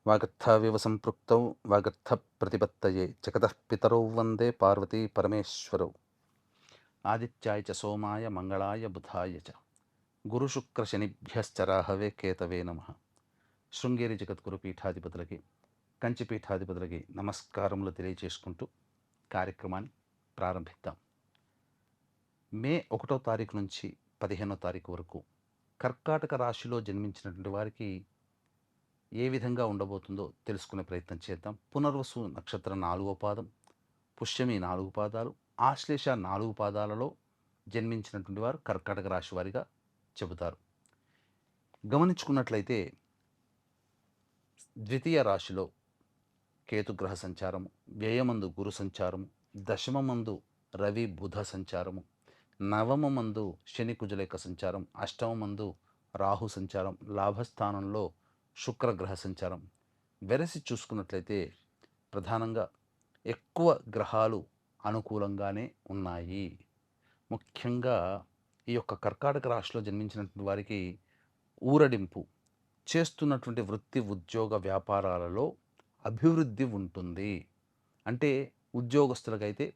వాగర్థావివ సంపృక్తౌ వాగర్థప్రతిపత్తయే జగతః పితరౌ వందే పార్వతీ పరమేశ్వరౌ. ఆదిత్యాయ చ సోమాయ మంగళాయ బుధాయ చ గురుశుక్రశనిభ్యశ్చ రాహవే కేతవే నమః. శృంగేరి జగద్గురు పీఠాధిపతులకి, కంచి పీఠాధిపతులకి నమస్కారములు తెలియజేసుకుంటూ కార్యక్రమాన్ని ప్రారంభిద్దాం. మే 1వ తారీఖు నుంచి 15వ తారీఖు వరకు కర్కాటక రాశిలో జన్మించినటువంటి వారికి ఏ విధంగా ఉండబోతుందో తెలుసుకునే ప్రయత్నం చేద్దాం. పునర్వసు నక్షత్రం 4వ పాదం, పుష్యమి 4 పాదాలు, ఆశ్లేష 4 పాదాలలో జన్మించినటువంటి వారు కర్కాటక రాశి వారిగా చెబుతారు. గమనించుకున్నట్లయితే ద్వితీయ రాశిలో కేతుగ్రహ సంచారము, వ్యయమందు గురు సంచారము, దశమమందు రవి బుధ సంచారము, నవమమందు శని కుజుల యొక్క సంచారం, అష్టమమందు రాహు సంచారం, లాభస్థానంలో శుక్రగ్రహ సంచారం. వెరసి చూసుకున్నట్లయితే ప్రధానంగా ఎక్కువ గ్రహాలు అనుకూలంగానే ఉన్నాయి. ముఖ్యంగా ఈ యొక్క కర్కాటక రాశిలో జన్మించినటువంటి వారికి ఊరడింపు, చేస్తున్నటువంటి వృత్తి ఉద్యోగ వ్యాపారాలలో అభివృద్ధి ఉంటుంది. అంటే ఉద్యోగస్తులకైతే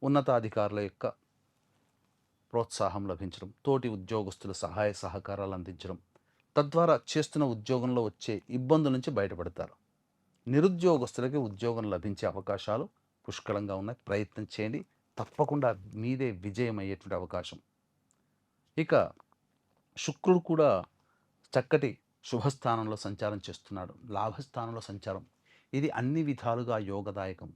ఉన్నతాధికారుల యొక్క ప్రోత్సాహం లభించడం, తోటి ఉద్యోగస్తుల సహాయ సహకారాలు అందించడం, తద్వారా చేస్తున్న ఉద్యోగంలో వచ్చే ఇబ్బందుల నుంచి బయటపడతారు. నిరుద్యోగస్తులకి ఉద్యోగం లభించే అవకాశాలు పుష్కలంగా ఉన్నాయి. ప్రయత్నం చేయండి, తప్పకుండా మీదే విజయం అయ్యేటువంటి అవకాశం. ఇక శుక్రుడు కూడా చక్కటి శుభస్థానంలో సంచారం చేస్తున్నాడు, లాభస్థానంలో సంచారం. ఇది అన్ని విధాలుగా యోగదాయకం.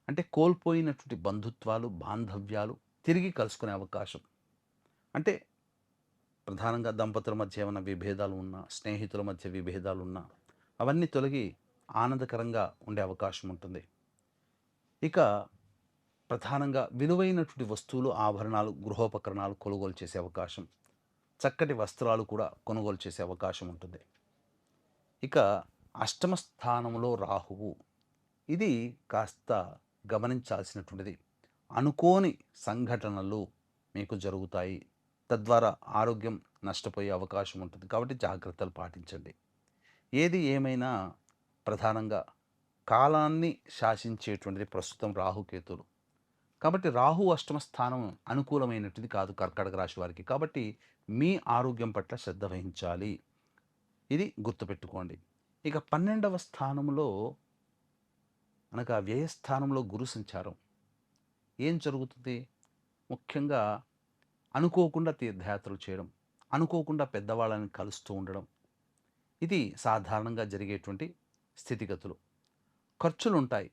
అంటే కోల్పోయినటువంటి బంధుత్వాలు, బాంధవ్యాలు తిరిగి కలుసుకునే అవకాశం. అంటే ప్రధానంగా దంపతుల మధ్య ఏమైనా విభేదాలు ఉన్నా, స్నేహితుల మధ్య విభేదాలు ఉన్నా, అవన్నీ తొలగి ఆనందకరంగా ఉండే అవకాశం ఉంటుంది. ఇక ప్రధానంగా విలువైనటువంటి వస్తువులు, ఆభరణాలు, గృహోపకరణాలు కొనుగోలు చేసే అవకాశం, చక్కటి వస్త్రాలు కూడా కొనుగోలు చేసే అవకాశం ఉంటుంది. ఇక అష్టమ స్థానంలో రాహువు, ఇది కాస్త గమనించాల్సినటువంటిది. అనుకోని సంఘటనలు మీకు జరుగుతాయి, తద్వారా ఆరోగ్యం నష్టపోయే అవకాశం ఉంటుంది. కాబట్టి జాగ్రత్తలు పాటించండి. ఏది ఏమైనా ప్రధానంగా కాలాన్ని శాసించేటువంటిది ప్రస్తుతం రాహుకేతులు. కాబట్టి రాహు అష్టమ స్థానం అనుకూలమైనటువంటిది కాదు కర్కాటక రాశి వారికి. కాబట్టి మీ ఆరోగ్యం పట్ల శ్రద్ధ వహించాలి, ఇది గుర్తుపెట్టుకోండి. ఇక 12వ స్థానంలో అనగా వ్యయస్థానంలో గురు సంచారం. ఏం జరుగుతుంది? ముఖ్యంగా అనుకోకుండా తీర్థయాత్రలు చేయడం, అనుకోకుండా పెద్దవాళ్ళని కలుస్తూ ఉండడం, ఇది సాధారణంగా జరిగేటువంటి స్థితిగతులు. ఖర్చులుంటాయి,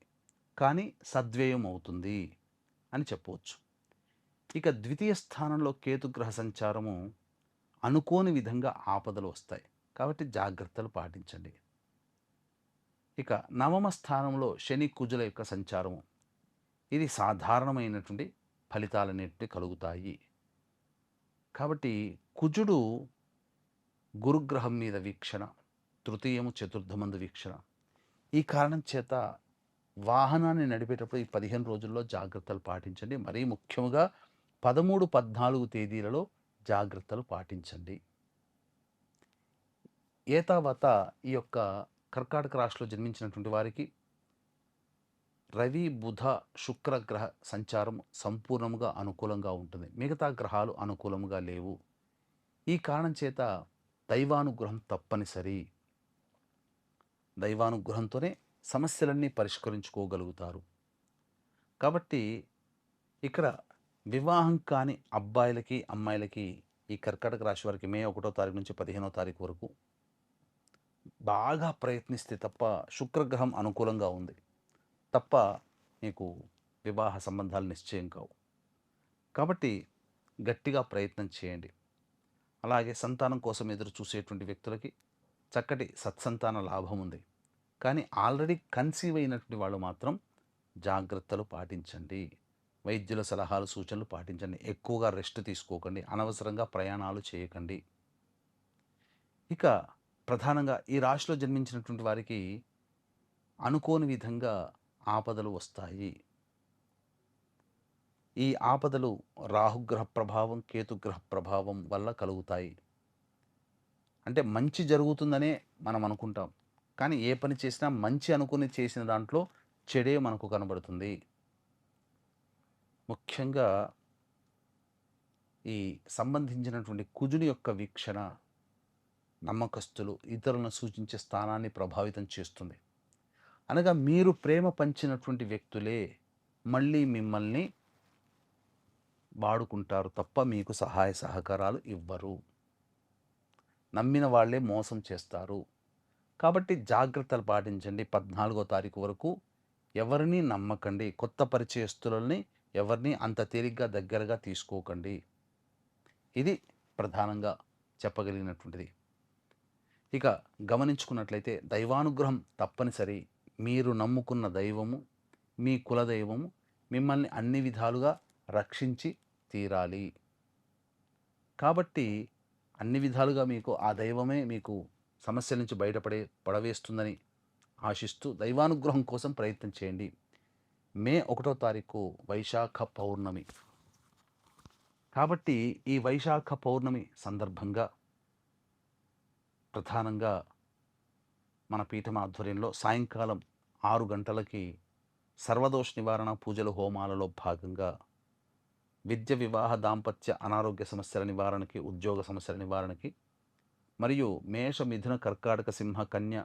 కానీ సద్వ్యయం అవుతుంది అని చెప్పవచ్చు. ఇక ద్వితీయ స్థానంలో కేతుగ్రహ సంచారము, అనుకోని విధంగా ఆపదలు వస్తాయి, కాబట్టి జాగ్రత్తలు పాటించండి. ఇక నవమ స్థానంలో శని కుజుల యొక్క సంచారము, ఇది సాధారణమైనటువంటి ఫలితాలన్నింటినీ కలుగుతాయి. కాబట్టి కుజుడు గురుగ్రహం మీద వీక్షణ, తృతీయము చతుర్థమందు వీక్షణ. ఈ కారణం చేత వాహనాన్ని నడిపేటప్పుడు ఈ 15 రోజుల్లో జాగ్రత్తలు పాటించండి. మరీ ముఖ్యంగా 13, 14 తేదీలలో జాగ్రత్తలు పాటించండి. ఏతావత ఈ యొక్క కర్కాటక రాశిలో జన్మించినటువంటి వారికి రవి బుధ శుక్రగ్రహ సంచారం సంపూర్ణంగా అనుకూలంగా ఉంటుంది. మిగతా గ్రహాలు అనుకూలంగా లేవు. ఈ కారణం చేత దైవానుగ్రహం తప్పనిసరి. దైవానుగ్రహంతోనే సమస్యలన్నీ పరిష్కరించుకోగలుగుతారు. కాబట్టి ఇక్కడ వివాహం కాని అబ్బాయిలకి, అమ్మాయిలకి ఈ కర్కాటక రాశి వారికి మే 1వ తారీఖు నుంచి 15వ తారీఖు వరకు బాగా ప్రయత్నిస్తే తప్ప, శుక్రగ్రహం అనుకూలంగా ఉంది తప్ప, మీకు వివాహ సంబంధాలు నిశ్చయం కావు. కాబట్టి గట్టిగా ప్రయత్నం చేయండి. అలాగే సంతానం కోసం ఎదురు చూసేటువంటి వ్యక్తులకి చక్కటి సత్సంతాన లాభం ఉంది. కానీ ఆల్రెడీ కన్సీవ్ అయినటువంటి వాళ్ళు మాత్రం జాగ్రత్తలు పాటించండి. వైద్యుల సలహాలు, సూచనలు పాటించండి. ఎక్కువగా రెస్ట్ తీసుకోకండి. అనవసరంగా ప్రయాణాలు చేయకండి. ఇక ప్రధానంగా ఈ రాశిలో జన్మించినటువంటి వారికి అనుకోని విధంగా ఆపదలు వస్తాయి. ఈ ఆపదలు రాహుగ్రహ ప్రభావం, కేతుగ్రహ ప్రభావం వల్ల కలుగుతాయి. అంటే మంచి జరుగుతుందనే మనం అనుకుంటాం, కానీ ఏ పని చేసినా మంచి అనుకుని చేసిన దాంట్లో చెడే మనకు కనబడుతుంది. ముఖ్యంగా ఈ సంబంధించినటువంటి కుజుని యొక్క వీక్షణ నమ్మకస్తులు ఇతరులను సూచించే స్థానాన్ని ప్రభావితం చేస్తుంది. అనగా మీరు ప్రేమ పంచినటువంటి వ్యక్తులే మళ్ళీ మిమ్మల్ని వాడుకుంటారు తప్ప మీకు సహాయ సహకారాలు ఇవ్వరు. నమ్మిన వాళ్ళే మోసం చేస్తారు. కాబట్టి జాగ్రత్తలు పాటించండి. 14వ తారీఖు వరకు ఎవరిని నమ్మకండి. కొత్త పరిచయస్తులని ఎవరిని అంత తేలిగ్గా దగ్గరగా తీసుకోకండి. ఇది ప్రధానంగా చెప్పగలిగినటువంటిది. ఇక గమనించుకున్నట్లయితే దైవానుగ్రహం తప్పనిసరి. మీరు నమ్ముకున్న దైవము, మీ కులదైవము మిమ్మల్ని అన్ని విధాలుగా రక్షించి తీరాలి. కాబట్టి అన్ని విధాలుగా మీకు ఆ దైవమే మీకు సమస్యల నుంచి పడవేస్తుందని ఆశిస్తూ దైవానుగ్రహం కోసం ప్రయత్నం చేయండి. మే 1వ తారీఖు వైశాఖ పౌర్ణమి. కాబట్టి ఈ వైశాఖ పౌర్ణమి సందర్భంగా ప్రధానంగా మన పీఠం ఆధ్వర్యంలో సాయంకాలం 6 గంటలకి సర్వదోష నివారణ పూజలు హోమాలలో భాగంగా విద్య, వివాహ, దాంపత్య, అనారోగ్య సమస్యల నివారణకి, ఉద్యోగ సమస్యల నివారణకి మరియు మేష, మిథున, కర్కాటక, సింహ, కన్య,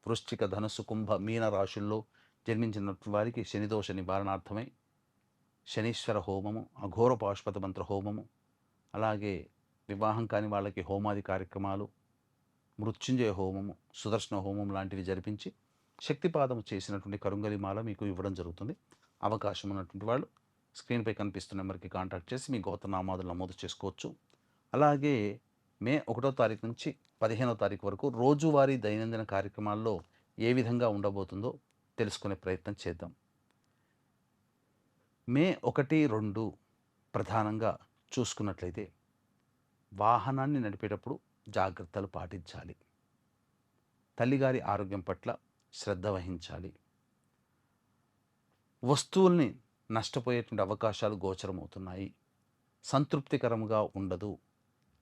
వృశ్చిక, ధనుస్సు, కుంభ, మీన రాశుల్లో జన్మించిన వారికి శనిదోష నివారణార్థమై శనీశ్వర హోమము, అఘోర పాశుపత మంత్ర హోమము, అలాగే వివాహం కాని వాళ్ళకి హోమాది కార్యక్రమాలు, మృత్యుంజయ హోమము, సుదర్శన హోమం లాంటివి జరిపించి శక్తిపాదము చేసినటువంటి కరుంగలిమాల మీకు ఇవ్వడం జరుగుతుంది. అవకాశం ఉన్నటువంటి వాళ్ళు స్క్రీన్పై కనిపిస్తున్న నెంబర్కి కాంటాక్ట్ చేసి మీ గోత్రనామాదులు నమోదు చేసుకోవచ్చు. అలాగే మే 1వ తారీఖు నుంచి 15వ తారీఖు వరకు రోజువారీ దైనందిన కార్యక్రమాల్లో ఏ విధంగా ఉండబోతుందో తెలుసుకునే ప్రయత్నం చేద్దాం. మే 1, 2 ప్రధానంగా చూసుకున్నట్లయితే వాహనాన్ని నడిపేటప్పుడు జాగ్రత్తలు పాటించాలి. తల్లిగారి ఆరోగ్యం పట్ల శ్రద్ధ వహించాలి. వస్తువుల్ని నష్టపోయేటువంటి అవకాశాలు గోచరమవుతున్నాయి. సంతృప్తికరంగా ఉండదు.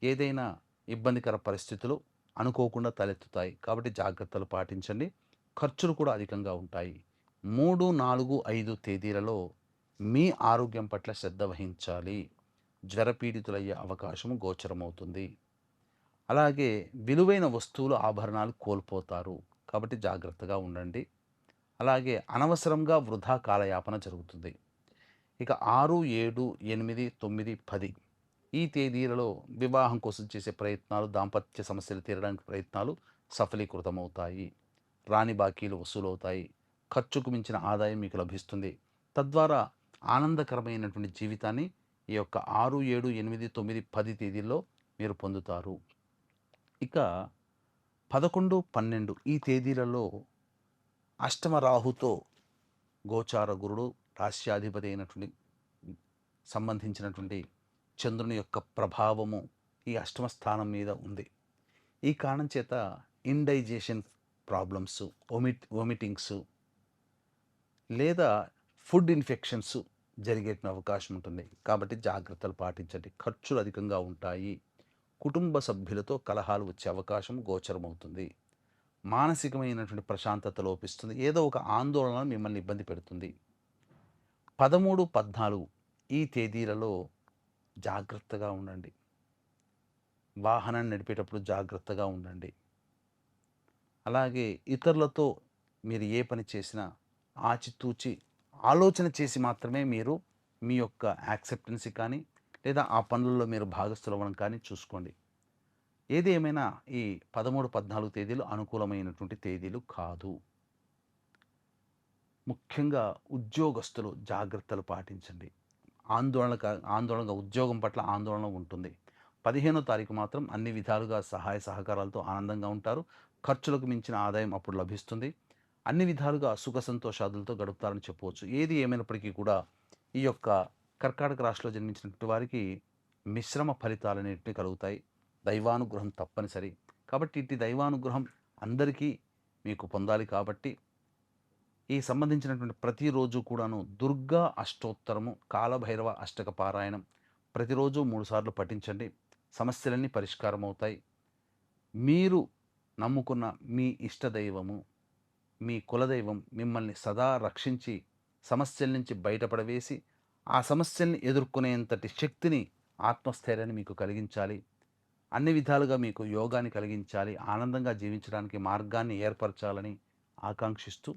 ఏదైనా ఇబ్బందికర పరిస్థితులు అనుకోకుండా తలెత్తుతాయి. కాబట్టి జాగ్రత్తలు పాటించండి. ఖర్చులు కూడా అధికంగా ఉంటాయి. 3, 4, 5 తేదీలలో మీ ఆరోగ్యం పట్ల శ్రద్ధ వహించాలి. జ్వరపీడితులయ్యే అవకాశం గోచరమవుతుంది. అలాగే విలువైన వస్తువులు, ఆభరణాలు కోల్పోతారు. కాబట్టి జాగ్రత్తగా ఉండండి. అలాగే అనవసరంగా వృధా కాలయాపన జరుగుతుంది. ఇక 6, 7, 8, 9, 10 ఈ తేదీలలో వివాహం కోసం చేసే ప్రయత్నాలు, దాంపత్య సమస్యలు తీరడానికి ప్రయత్నాలు సఫలీకృతమవుతాయి. రాని బాకీలు వసూలవుతాయి. ఖర్చుకు మించిన ఆదాయం మీకు లభిస్తుంది. తద్వారా ఆనందకరమైనటువంటి జీవితాన్ని ఈ యొక్క 6, 7, 8, 9, 10 తేదీల్లో మీరు పొందుతారు. ఇక 11, 12 ఈ తేదీలలో అష్టమ రాహుతో గోచార గురుడు రాశ్యాధిపతి అయినటువంటి సంబంధించినటువంటి చంద్రుని యొక్క ప్రభావము ఈ అష్టమ స్థానం మీద ఉంది. ఈ కారణం చేత ఇండైజెషన్ ప్రాబ్లమ్స్, వొమిటింగ్స్ లేదా ఫుడ్ ఇన్ఫెక్షన్స్ జరిగే అవకాశం ఉంటుంది. కాబట్టి జాగ్రత్తలు పాటించండి. ఖర్చులు అధికంగా ఉంటాయి. కుటుంబ సభ్యులతో కలహాలు వచ్చే అవకాశం గోచరమవుతుంది. మానసికమైనటువంటి ప్రశాంతత లోపిస్తుంది. ఏదో ఒక ఆందోళన మిమ్మల్ని ఇబ్బంది పెడుతుంది. 13, 14 ఈ తేదీలలో జాగ్రత్తగా ఉండండి. వాహనాన్ని నడిపేటప్పుడు జాగ్రత్తగా ఉండండి. అలాగే ఇతరులతో మీరు ఏ పని చేసినా ఆచితూచి ఆలోచన చేసి మాత్రమే మీరు మీ యొక్క యాక్సెప్టెన్సీ కానీ లేదా ఆ పనులలో మీరు భాగస్థులవ్వడం కానీ చూసుకోండి. ఏది ఏమైనా ఈ 13, 14 తేదీలు అనుకూలమైనటువంటి తేదీలు కాదు. ముఖ్యంగా ఉద్యోగస్తులు జాగ్రత్తలు పాటించండి. ఆందోళనగా ఉద్యోగం పట్ల ఆందోళన ఉంటుంది. 15వ తారీఖు మాత్రం అన్ని విధాలుగా సహాయ సహకారాలతో ఆనందంగా ఉంటారు. ఖర్చులకు మించిన ఆదాయం అప్పుడు లభిస్తుంది. అన్ని విధాలుగా సుఖ సంతోషాదులతో గడుపుతారని చెప్పవచ్చు. ఏది ఏమైనప్పటికీ కూడా ఈ యొక్క కర్కాటక రాశిలో జన్మించినటువంటి వారికి మిశ్రమ ఫలితాలన్నింటినీ కలుగుతాయి. దైవానుగ్రహం తప్పనిసరి. కాబట్టి ఇట్టి దైవానుగ్రహం అందరికీ మీకు పొందాలి. కాబట్టి ఈ సంబంధించినటువంటి ప్రతిరోజు కూడాను దుర్గా అష్టోత్తరము, కాలభైరవ అష్టక పారాయణం ప్రతిరోజు 3 సార్లు పఠించండి. సమస్యలన్నీ పరిష్కారం అవుతాయి. మీరు నమ్ముకున్న మీ ఇష్టదైవము మీ కులదైవం మిమ్మల్ని సదా రక్షించి సమస్యల నుంచి బయటపడవేసి ఆ సమస్యల్ని ఎదుర్కొనేంతటి శక్తిని, ఆత్మస్థైర్యాన్ని మీకు కలిగించాలి. అన్ని విధాలుగా మీకు యోగాన్ని కలిగించాలి. ఆనందంగా జీవించడానికి మార్గాన్ని ఏర్పరచాలని ఆకాంక్షిస్తూ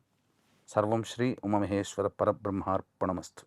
సర్వం శ్రీ ఉమామహేశ్వర పరబ్రహ్మార్పణమస్తు.